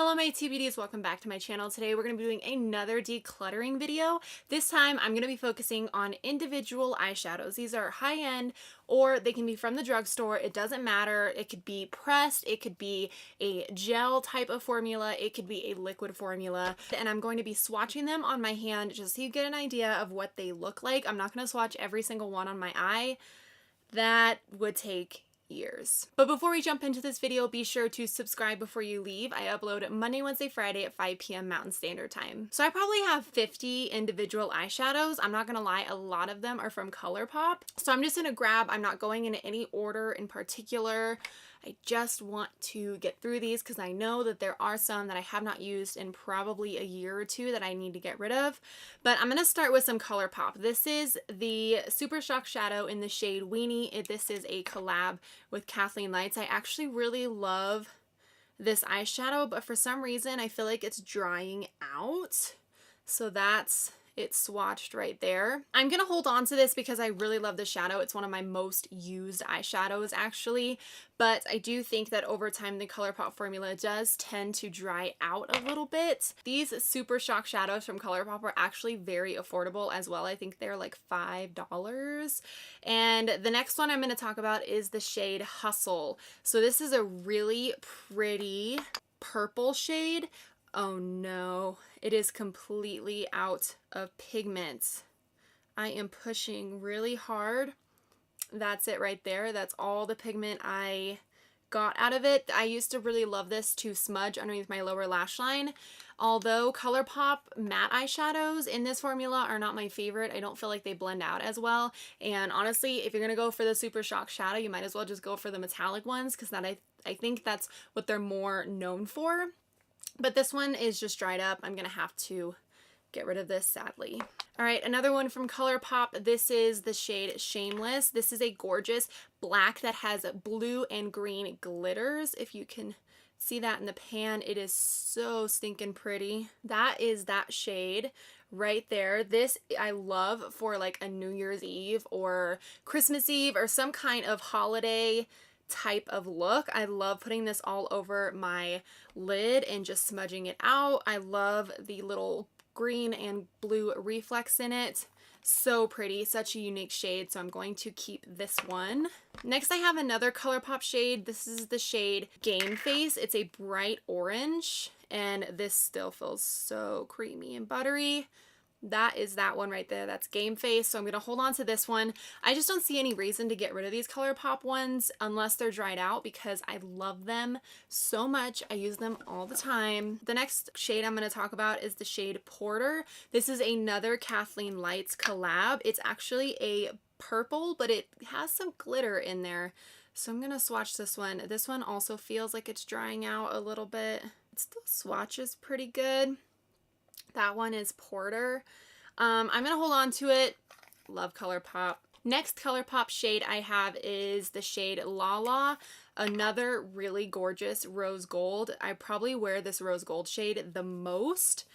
Hello my TBDs, welcome back to my channel. Today we're going to be doing another decluttering video. This time I'm going to be focusing on individual eyeshadows. These are high-end or they can be from the drugstore. It doesn't matter. It could be pressed, it could be a gel type of formula, it could be a liquid formula. And I'm going to be swatching them on my hand just so you get an idea of what they look like. I'm not going to swatch every single one on my eye. That would take years. But before we jump into this video, be sure to subscribe before you leave. I upload Monday, Wednesday, Friday at 5 p.m. Mountain Standard Time. So I probably have 50 individual eyeshadows. I'm not gonna lie, a lot of them are from ColourPop. So I'm just gonna grab, I'm not going in any order in particular. I just want to get through these because I know that there are some that I have not used in probably a year or two that I need to get rid of. But I'm going to start with some ColourPop. This is the Super Shock Shadow in the shade Weenie. This is a collab with Kathleen Lights. I actually really love this eyeshadow, but for some reason I feel like it's drying out. So that's it swatched right there. I'm gonna hold on to this because I really love the shadow. It's one of my most used eyeshadows actually, but I do think that over time the ColourPop formula does tend to dry out a little bit. These Super Shock shadows from ColourPop are actually very affordable as well. I think they're like $5. And the next one I'm gonna talk about is the shade Hustle. So this is a really pretty purple shade. Oh no, it is completely out of pigment. I am pushing really hard. That's it right there. That's all the pigment I got out of it. I used to really love this to smudge underneath my lower lash line. Although ColourPop matte eyeshadows in this formula are not my favorite, I don't feel like they blend out as well. And honestly, if you're gonna go for the Super Shock shadow, you might as well just go for the metallic ones because I think that's what they're more known for. But this one is just dried up. I'm gonna have to get rid of this, sadly. All right, another one from ColourPop. This is the shade Shameless. This is a gorgeous black that has blue and green glitters. If you can see that in the pan, it is so stinking pretty. That is that shade right there. This I love for like a New Year's Eve or Christmas Eve or some kind of holiday type of look. I love putting this all over my lid and just smudging it out. I love the little green and blue reflex in it. So pretty, such a unique shade, so I'm going to keep this one. Next I have another ColourPop shade. This is the shade Game Face. It's a bright orange and this still feels so creamy and buttery. That is that one right there. That's Game Face. So I'm going to hold on to this one. I just don't see any reason to get rid of these ColourPop ones unless they're dried out because I love them so much. I use them all the time. The next shade I'm going to talk about is the shade Porter. This is another Kathleen Lights collab. It's actually a purple, but it has some glitter in there. So I'm going to swatch this one. This one also feels like it's drying out a little bit. It still swatches pretty good. That one is Porter. I'm going to hold on to it. Love ColourPop. Next ColourPop shade I have is the shade Lala. Another really gorgeous rose gold. I probably wear this rose gold shade the most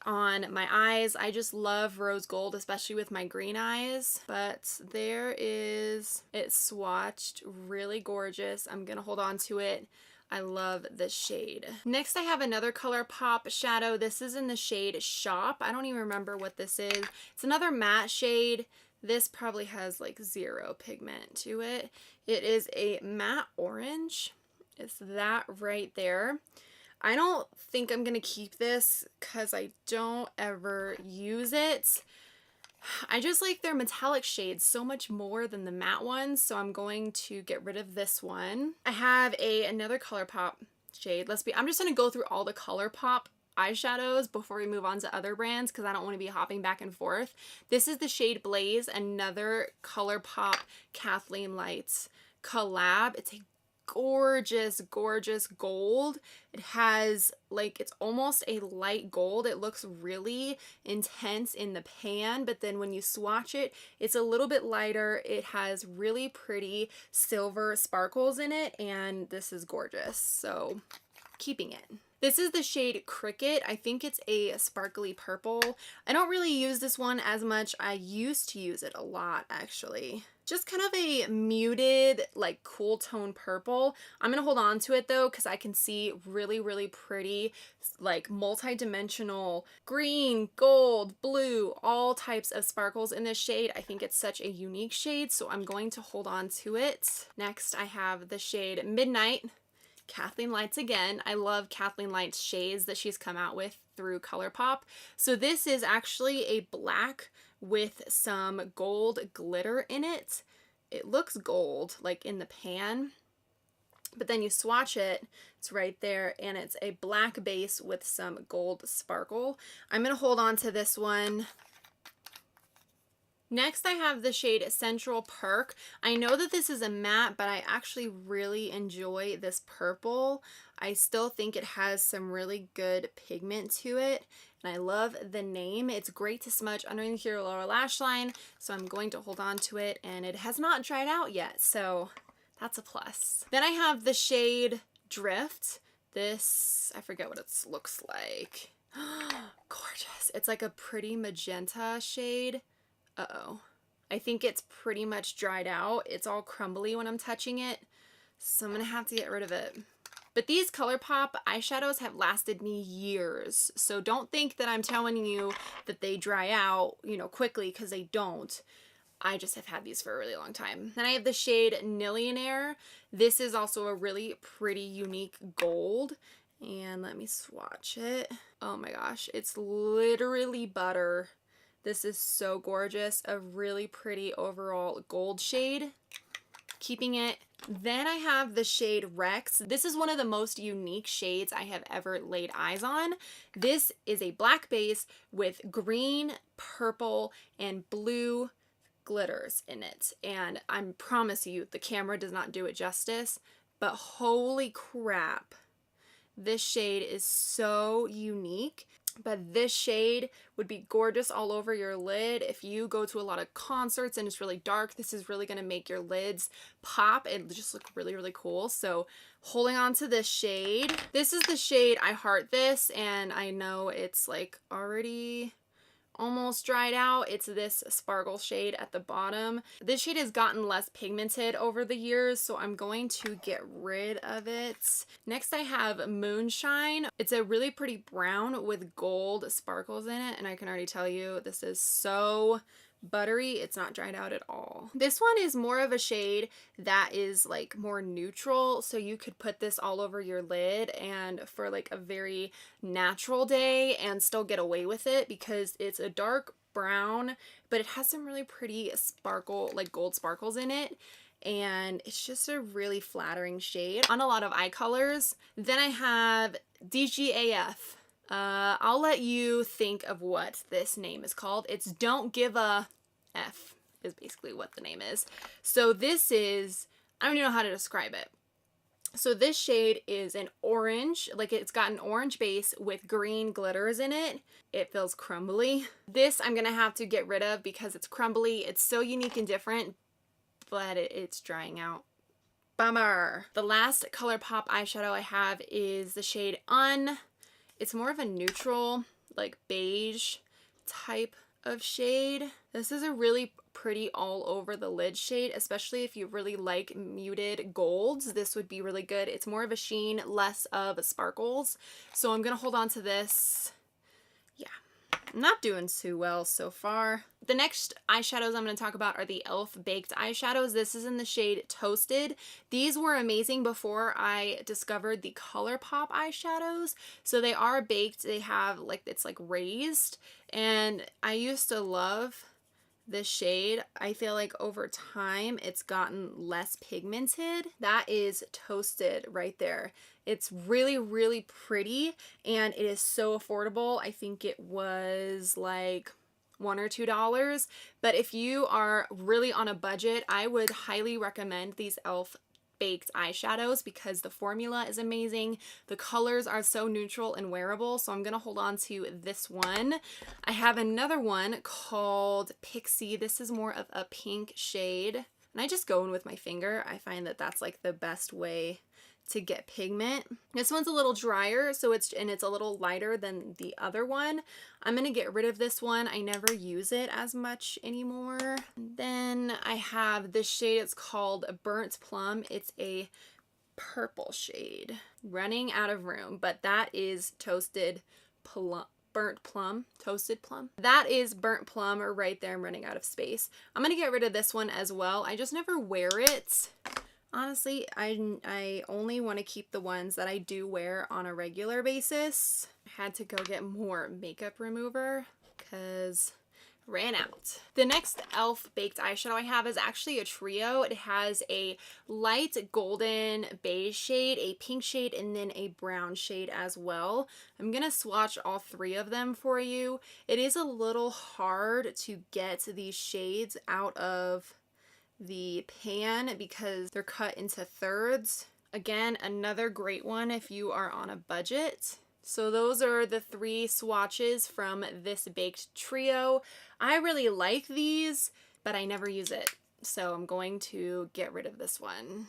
on my eyes. I just love rose gold, especially with my green eyes. But there is it swatched. Really gorgeous. I'm going to hold on to it. I love this shade. Next I have another ColourPop shadow. This is in the shade Shop. I don't even remember what this is. It's another matte shade. This probably has like zero pigment to it. It is a matte orange. It's that right there. I don't think I'm gonna keep this because I don't ever use it. I just like their metallic shades so much more than the matte ones, so I'm going to get rid of this one. I have another ColourPop shade. I'm just going to go through all the ColourPop eyeshadows before we move on to other brands because I don't want to be hopping back and forth. This is the shade Blaze, another ColourPop Kathleen Lights collab. It's a gorgeous, gorgeous gold. It has like, it's almost a light gold. It looks really intense in the pan, but then when you swatch it, it's a little bit lighter. It has really pretty silver sparkles in it, and this is gorgeous. So keeping it. This is the shade Cricket. I think it's a sparkly purple. I don't really use this one as much. I used to use it a lot, actually. Just kind of a muted, like cool tone purple. I'm gonna hold on to it though, because I can see really, really pretty, like multi-dimensional green, gold, blue, all types of sparkles in this shade. I think it's such a unique shade, so I'm going to hold on to it. Next, I have the shade Midnight. Kathleen Lights again. I love Kathleen Lights shades that she's come out with through ColourPop. So this is actually a black with some gold glitter in it. It looks gold, like in the pan, but then you swatch it, it's right there, and it's a black base with some gold sparkle. I'm gonna hold on to this one. Next, I have the shade Central Perk. I know that this is a matte, but I actually really enjoy this purple. I still think it has some really good pigment to it, and I love the name. It's great to smudge underneath your lower lash line, so I'm going to hold on to it, and it has not dried out yet, so that's a plus. Then I have the shade Drift. This, I forget what it looks like. Gorgeous. It's like a pretty magenta shade. Uh-oh. I think it's pretty much dried out. It's all crumbly when I'm touching it, so I'm gonna have to get rid of it. But these ColourPop eyeshadows have lasted me years, so don't think that I'm telling you that they dry out, you know, quickly, because they don't. I just have had these for a really long time. Then I have the shade Millionaire. This is also a really pretty unique gold. And let me swatch it. Oh my gosh, it's literally butter. This is so gorgeous. A really pretty overall gold shade. Keeping it. Then I have the shade Rex. This is one of the most unique shades I have ever laid eyes on. This is a black base with green, purple, and blue glitters in it. And I promise you, the camera does not do it justice, but holy crap. This shade is so unique. But this shade would be gorgeous all over your lid. If you go to a lot of concerts and it's really dark, this is really going to make your lids pop and just look really, really cool. So holding on to this shade. This is the shade I Heart This, and I know it's like already almost dried out. It's this sparkle shade at the bottom. This shade has gotten less pigmented over the years, so I'm going to get rid of it. Next I have Moonshine. It's a really pretty brown with gold sparkles in it, and I can already tell you this is so buttery. It's not dried out at all. This one is more of a shade that is like more neutral, so you could put this all over your lid and for like a very natural day and still get away with it, because it's a dark brown, but it has some really pretty sparkle, like gold sparkles in it, and it's just a really flattering shade on a lot of eye colors. Then I have DGAF. I'll let you think of what this name is called. It's Don't Give a F is basically what the name is. So this is, I don't even know how to describe it. So this shade is an orange, like it's got an orange base with green glitters in it. It feels crumbly. This I'm gonna have to get rid of because it's crumbly. It's so unique and different, but it's drying out. Bummer. The last ColourPop eyeshadow I have is the shade It's more of a neutral, like beige type of shade. This is a really pretty all over the lid shade, especially if you really like muted golds. This would be really good. It's more of a sheen, less of sparkles. So I'm gonna hold on to this. Yeah, I'm not doing too well so far. The next eyeshadows I'm going to talk about are the e.l.f. Baked eyeshadows. This is in the shade Toasted. These were amazing before I discovered the ColourPop eyeshadows. So they are baked. They have like, it's like raised. And I used to love this shade. I feel like over time it's gotten less pigmented. That is Toasted right there. It's really, really pretty and it is so affordable. I think it was like $1 or $2. But if you are really on a budget, I would highly recommend these e.l.f. Baked eyeshadows because the formula is amazing. The colors are so neutral and wearable, so I'm gonna hold on to this one. I have another one called Pixie. This is more of a pink shade, and I just go in with my finger. I find that that's like the best way to get pigment. This one's a little drier, so it's a little lighter than the other one. I'm gonna get rid of this one. I never use it as much anymore. Then I have this shade. It's called Burnt Plum. It's a purple shade. Running out of room, but that is toasted plum. Burnt plum, toasted plum. That is burnt plum right there. I'm running out of space. I'm gonna get rid of this one as well. I just never wear it. Honestly, I only want to keep the ones that I do wear on a regular basis. I had to go get more makeup remover because ran out. The next e.l.f. baked eyeshadow I have is actually a trio. It has a light golden beige shade, a pink shade, and then a brown shade as well. I'm gonna swatch all three of them for you. It is a little hard to get these shades out of the pan because they're cut into thirds. Again, another great one if you are on a budget. So those are the three swatches from this baked trio. I really like these, but I never use it, so I'm going to get rid of this one.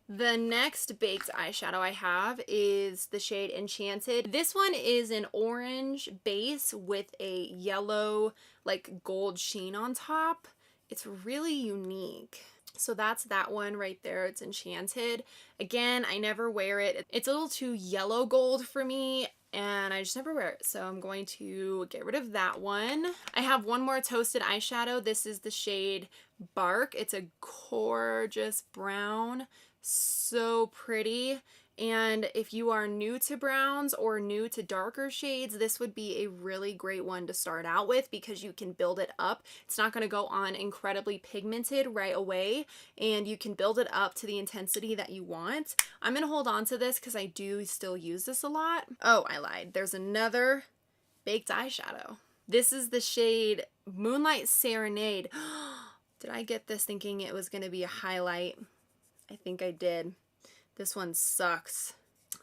The next baked eyeshadow I have is the shade Enchanted. This one is an orange base with a yellow, like gold sheen on top. It's really unique. So that's that one right there. It's Enchanted. Again, I never wear it. It's a little too yellow gold for me, and I just never wear it. So I'm going to get rid of that one. I have one more toasted eyeshadow. This is the shade Bark. It's a gorgeous brown. So pretty. And if you are new to browns or new to darker shades, this would be a really great one to start out with because you can build it up. It's not going to go on incredibly pigmented right away, and you can build it up to the intensity that you want. I'm going to hold on to this because I do still use this a lot. Oh, I lied. There's another baked eyeshadow. This is the shade Moonlight Serenade. Did I get this thinking it was going to be a highlight? I think I did. This one sucks.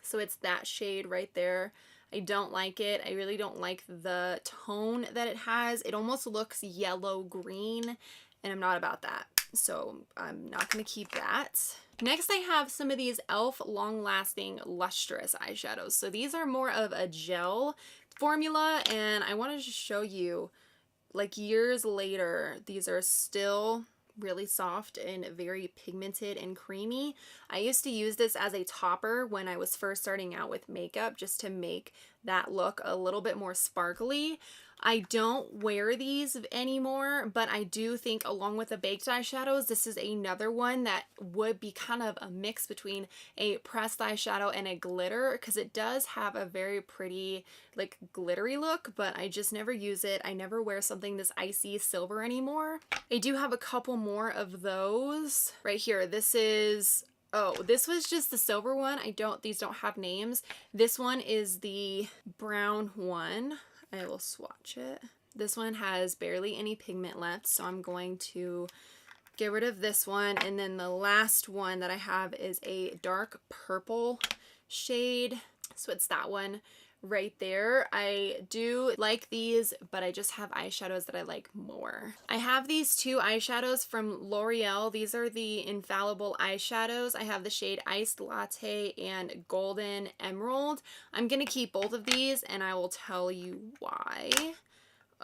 So it's that shade right there. I don't like it. I really don't like the tone that it has. It almost looks yellow green, and I'm not about that. So I'm not going to keep that. Next, I have some of these e.l.f. Long Lasting Lustrous eyeshadows. So these are more of a gel formula, and I wanted to show you, like years later, these are still really soft and very pigmented and creamy. I used to use this as a topper when I was first starting out with makeup, just to make that look a little bit more sparkly. I don't wear these anymore, but I do think along with the baked eyeshadows, this is another one that would be kind of a mix between a pressed eyeshadow and a glitter, because it does have a very pretty, like, glittery look, but I just never use it. I never wear something this icy silver anymore. I do have a couple more of those. Right here, this is... Oh, this was just the silver one. These don't have names. This one is the brown one. I will swatch it. This one has barely any pigment left, so I'm going to get rid of this one. And then the last one that I have is a dark purple shade. So it's that one right there. I do like these, but I just have eyeshadows that I like more. I have these two eyeshadows from L'Oreal. These are the Infallible eyeshadows. I have the shade Iced Latte and Golden Emerald. I'm gonna keep both of these, and I will tell you why.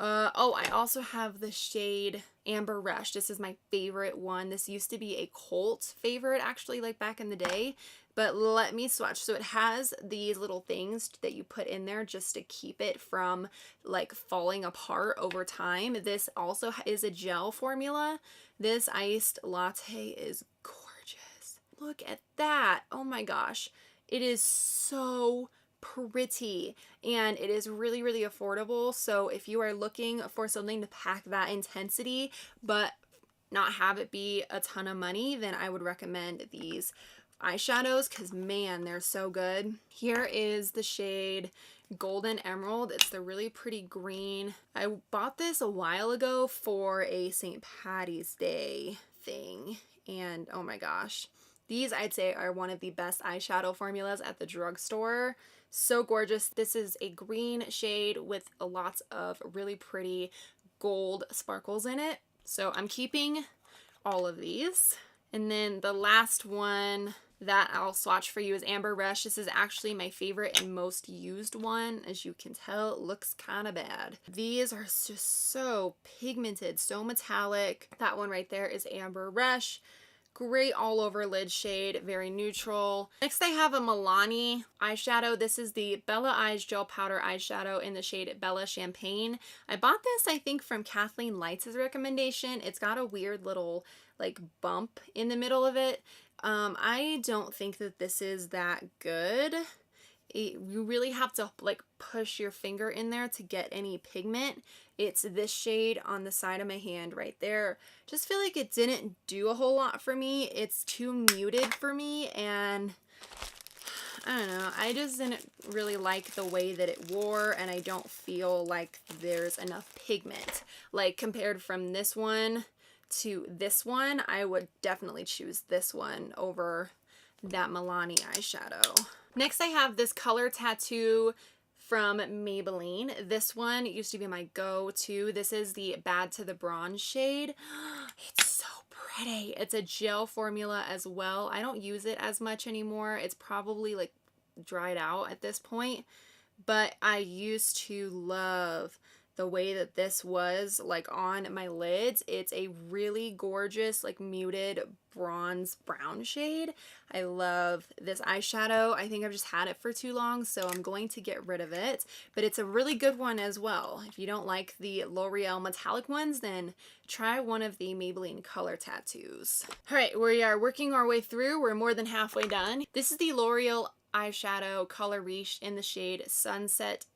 Oh, I also have the shade Amber Rush. This is my favorite one. This used to be a cult favorite, actually, like back in the day. But let me swatch. So it has these little things that you put in there just to keep it from, like, falling apart over time. This also is a gel formula. This Iced Latte is gorgeous. Look at that. Oh my gosh. It is so pretty, and it is really, really affordable. So if you are looking for something to pack that intensity but not have it be a ton of money, then I would recommend these eyeshadows, because man, they're so good. Here is the shade Golden Emerald. It's the really pretty green. I bought this a while ago for a St. Patty's Day thing, and oh my gosh, these I'd say are one of the best eyeshadow formulas at the drugstore. So gorgeous. This is a green shade with lots of really pretty gold sparkles in it. So I'm keeping all of these. And then the last one that I'll swatch for you is Amber Rush. This is actually my favorite and most used one. As you can tell, it looks kind of bad. These are just so pigmented, so metallic. That one right there is Amber Rush. Great all over lid shade, very neutral. Next I have a Milani eyeshadow. This is the Bella Eyes Gel Powder Eyeshadow in the shade Bella Champagne. I bought this, I think, from Kathleen Lights' recommendation. It's got a weird little like bump in the middle of it. I don't think that this is that good. You really have to like push your finger in there to get any pigment. It's this shade on the side of my hand right there. Just feel like it didn't do a whole lot for me. It's too muted for me, and I don't know, I just didn't really like the way that it wore, and I don't feel like there's enough pigment. Like compared from this one to this one, I would definitely choose this one over that Milani eyeshadow. Next I have this color tattoo from Maybelline. This one used to be my go-to. This is the Bad to the Bronze shade. It's so pretty. It's a gel formula as well. I don't use it as much anymore. It's probably like dried out at this point, but I used to love the way that this was like on my lids. It's a really gorgeous like muted bronze brown shade. I love this eyeshadow. I think I've just had it for too long, so I'm going to get rid of it, but it's a really good one as well. If you don't like the L'Oreal metallic ones, then try one of the Maybelline color tattoos. All right, we are working our way through. We're more than halfway done. This is the L'Oreal eyeshadow Color Riche in the shade Sunset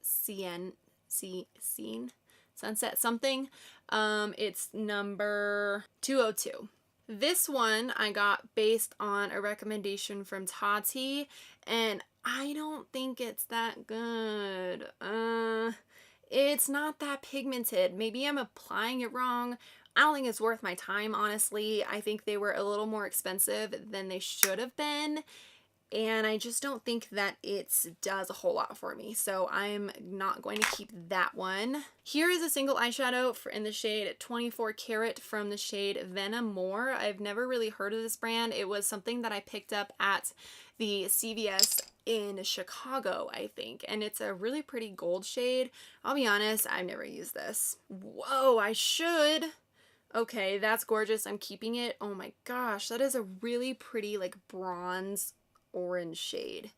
Sunset something. It's number 202. This one I got based on a recommendation from Tati, and I don't think it's that good. It's not that pigmented. Maybe I'm applying it wrong. I don't think it's worth my time, honestly. I think they were a little more expensive than they should have been, and I just don't think that it does a whole lot for me, so I'm not going to keep that one. Here is a single eyeshadow in the shade 24 Karat from the shade Venom More. I've never really heard of this brand. It was something that I picked up at the CVS in Chicago, I think, and it's a really pretty gold shade. I'll be honest, I've never used this. Whoa, I should. Okay, that's gorgeous. I'm keeping it. Oh my gosh, that is a really pretty like bronze orange shade.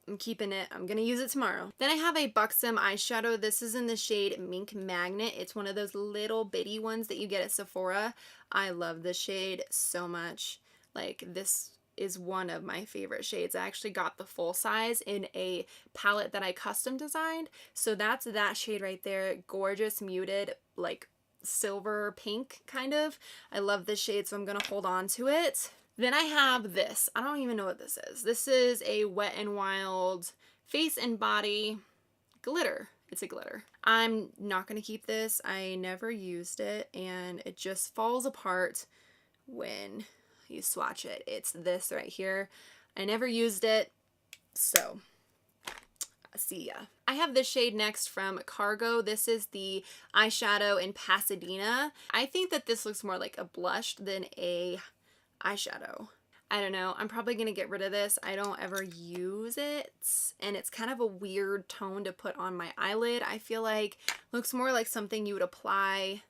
I'm keeping it. I'm gonna use it tomorrow. Then I have a Buxom eyeshadow. This is in the shade Mink Magnet. It's one of those little bitty ones that you get at Sephora. I love this shade so much. Like, this is one of my favorite shades. I actually got the full size in a palette that I custom designed. So that's that shade right there. Gorgeous, muted, like silver pink kind of. I love this shade, so I'm gonna hold on to it. Then I have this. I don't even know what this is. This is a Wet n Wild face and body glitter. It's a glitter. I'm not going to keep this. I never used it, and it just falls apart when you swatch it. It's this right here. I never used it, so see ya. I have this shade next from Cargo. This is the eyeshadow in Pasadena. I think that this looks more like a blush than a eyeshadow. I don't know. I'm probably going to get rid of this. I don't ever use it, and it's kind of a weird tone to put on my eyelid. I feel like it looks more like something you would apply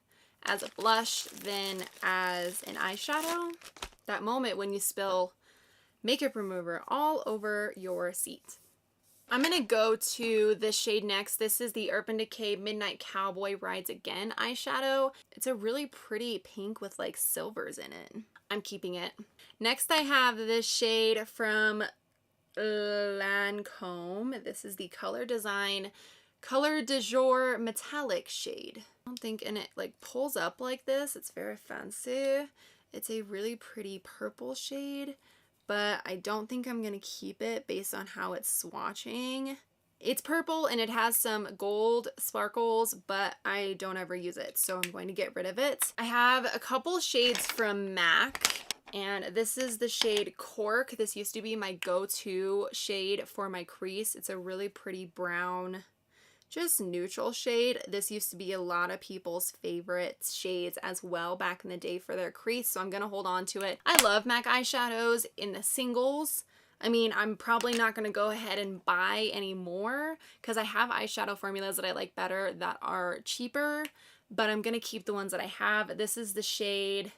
as a blush than as an eyeshadow. That moment when you spill makeup remover all over your seat. I'm going to go to this shade next. This is the Urban Decay Midnight Cowboy Rides Again eyeshadow. It's a really pretty pink with like silvers in it. I'm keeping it. Next I have this shade from Lancome. This is the Color Design Color de Jour Metallic shade. I don't think, and it like pulls up like this. It's very fancy. It's a really pretty purple shade, but I don't think I'm gonna keep it based on how it's swatching. It's purple and it has some gold sparkles, but I don't ever use it, so I'm going to get rid of it. I have a couple shades from MAC, and this is the shade Cork. This used to be my go-to shade for my crease. It's a really pretty brown just neutral shade. This used to be a lot of people's favorite shades as well back in the day for their crease, so I'm gonna hold on to it. I love MAC eyeshadows in the singles. I mean, I'm probably not going to go ahead and buy any more because I have eyeshadow formulas that I like better that are cheaper, but I'm going to keep the ones that I have. This is the shade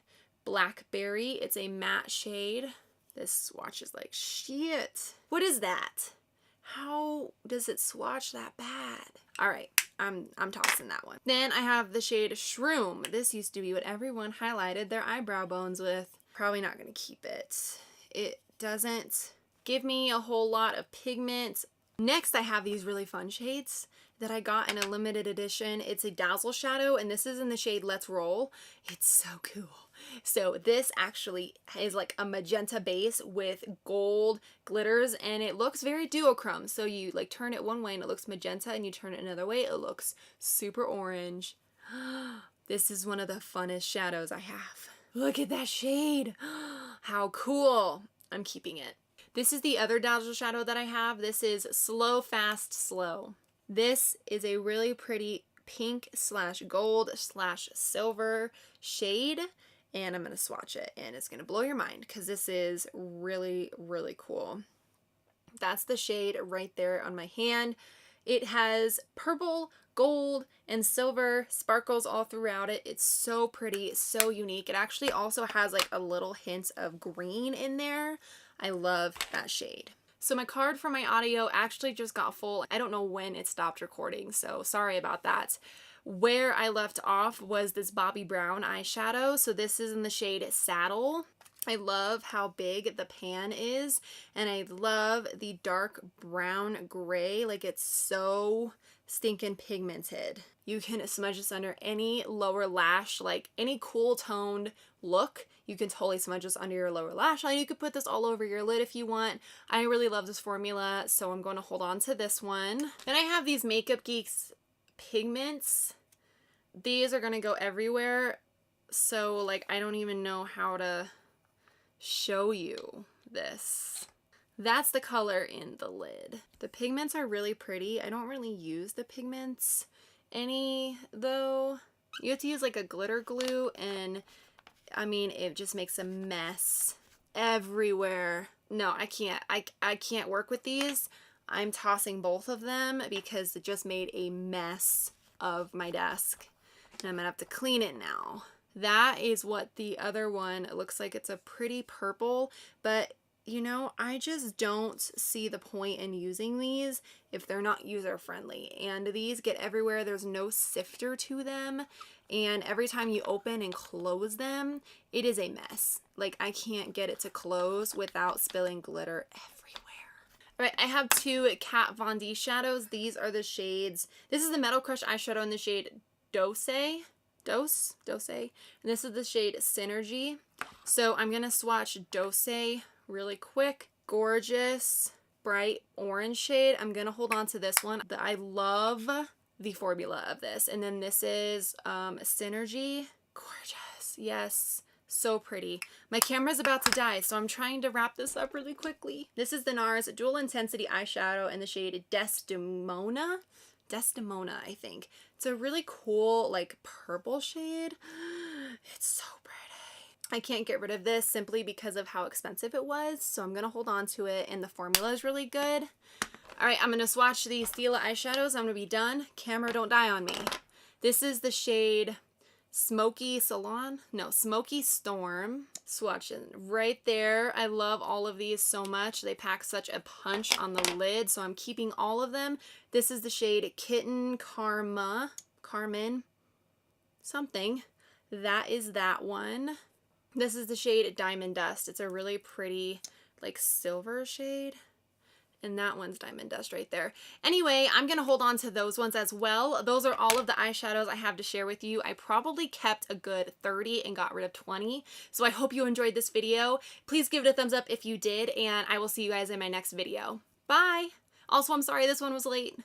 Blackberry. It's a matte shade. This swatch is like shit. What is that? How does it swatch that bad? All right, I'm tossing that one. Then I have the shade Shroom. This used to be what everyone highlighted their eyebrow bones with. Probably not going to keep it. It doesn't give me a whole lot of pigment. Next, I have these really fun shades that I got in a limited edition. It's a Dazzle shadow, and this is in the shade Let's Roll. It's so cool. So this actually is like a magenta base with gold glitters, and it looks very duochrome. So you like turn it one way and it looks magenta, and you turn it another way, it looks super orange. This is one of the funnest shadows I have. Look at that shade. How cool. I'm keeping it. This is the other Dazzle shadow that I have. This is Slow Fast Slow. This is a really pretty pink slash gold slash silver shade, and I'm going to swatch it, and it's going to blow your mind because this is really, really cool. That's the shade right there on my hand. It has purple, gold, and silver sparkles all throughout it. It's so pretty, so unique. It actually also has like a little hint of green in there. I love that shade. So my card for my audio actually just got full. I don't know when it stopped recording, so sorry about that. Where I left off was this Bobbi Brown eyeshadow. So this is in the shade Saddle. I love how big the pan is, and I love the dark brown gray. Like, it's so stinking pigmented. You can smudge this under any lower lash, like any cool toned look. You can totally smudge this under your lower lash line. You could put this all over your lid if you want. I really love this formula, so I'm going to hold on to this one. Then I have these Makeup Geeks pigments. These are going to go everywhere, so like I don't even know how to show you this. That's the color in the lid. The pigments are really pretty. I don't really use the pigments any though. You have to use like a glitter glue, and I mean, it just makes a mess everywhere. No, I can't. I can't work with these. I'm tossing both of them because it just made a mess of my desk, and I'm gonna have to clean it now. That is what the other one looks like. It's a pretty purple, but you know, I just don't see the point in using these if they're not user friendly. And these get everywhere. There's no sifter to them. And every time you open and close them, it is a mess. Like, I can't get it to close without spilling glitter everywhere. All right, I have two Kat Von D shadows. These are the shades. This is the Metal Crush eyeshadow in the shade Dose. And this is the shade Synergy. So I'm going to swatch Dose really quick. Gorgeous, bright orange shade. I'm going to hold on to this one. I love the formula of this. And then this is Synergy. Gorgeous. Yes. So pretty. My camera's about to die, so I'm trying to wrap this up really quickly. This is the NARS Dual Intensity eyeshadow in the shade Desdemona. Desdemona, I think. It's a really cool, like, purple shade. It's so pretty. I can't get rid of this simply because of how expensive it was, so I'm going to hold on to it, and the formula is really good. All right, I'm going to swatch these Stila eyeshadows. I'm going to be done. Camera, don't die on me. This is the shade Smoky Storm. Swatching right there. I love all of these so much. They pack such a punch on the lid, so I'm keeping all of them. This is the shade Kitten Carmen something. That is that one. This is the shade Diamond Dust. It's a really pretty, like, silver shade. And that one's Diamond Dust right there. Anyway, I'm going to hold on to those ones as well. Those are all of the eyeshadows I have to share with you. I probably kept a good 30 and got rid of 20. So I hope you enjoyed this video. Please give it a thumbs up if you did, and I will see you guys in my next video. Bye! Also, I'm sorry this one was late.